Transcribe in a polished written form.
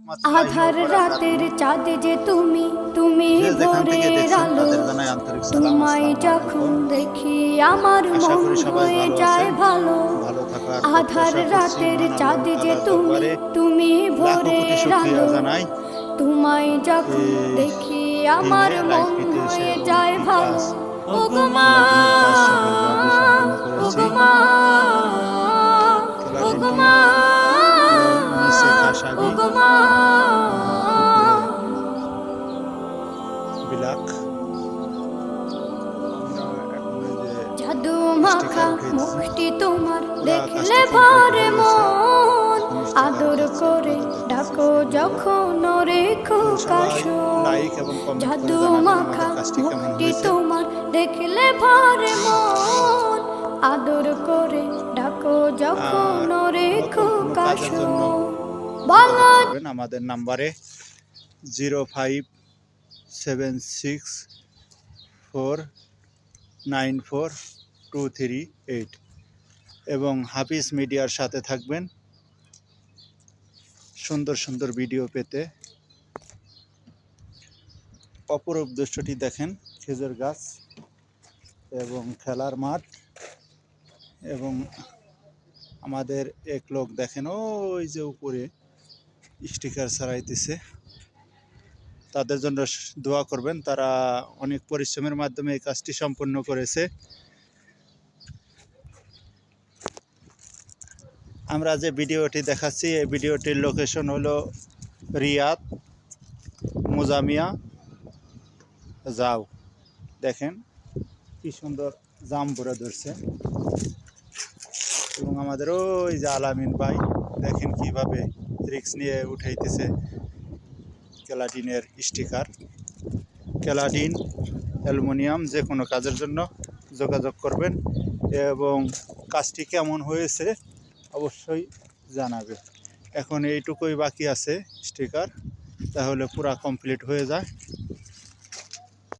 আধার রাতের চাঁদ যে তুমি ভোরের আলো, তোমায় যখন দেখি আমার মন হয়ে যায় ভালো। আধার রাতের চাঁদ যে তুমি ভোরের আলো, তোমায় যখন দেখি আমার মন হয়ে যায় ভালো। ওগো মা, ওগো মা, ওগো মা, ওগো মা। জাদু মাখা মুখটি তোমার দেখলে ভরে মন, আদর করে ডাকো যখন রেখো কাশন। জাদু মাখা মুখটি তোমার দেখলে ভরে মন, আদর করে ডাকো যখন রেখো কাশন। আমাদের নাম্বারে 0576494238 এবং হাফিজ মিডিয়ার সাথে থাকবেন সুন্দর সুন্দর ভিডিও পেতে। অপরূপ দৃশ্যটি দেখেন, খেজুর গাছ এবং খেলার মাঠ, এবং আমাদের এক লোক দেখেন ওই যে উপরে স্টিকার ছাড়াইতেছে। তাদের জন্য দোয়া করবেন, তারা অনেক পরিশ্রমের মাধ্যমে এই কাজটি সম্পন্ন করেছে। আমরা যে ভিডিওটি দেখাচ্ছি এই ভিডিওটির লোকেশন হলো রিয়াদ মুজামিয়া যাও। দেখেন কি সুন্দর জাম ভরে ধরছে, এবং আমাদের ওই যে আলামিন ভাই দেখেন কিভাবে রিক্স নিয়ে উঠাইতেছে ক্যালাডিনের স্টিকার। ক্যালাডিন অ্যালুমিনিয়াম যে কোনো কাজের জন্য যোগাযোগ করবেন, এবং কাজটি কেমন হয়েছে অবশ্যই জানাবে। এখন এইটুকুই বাকি আছে স্টিকার, তাহলে পুরা কমপ্লিট হয়ে যায়।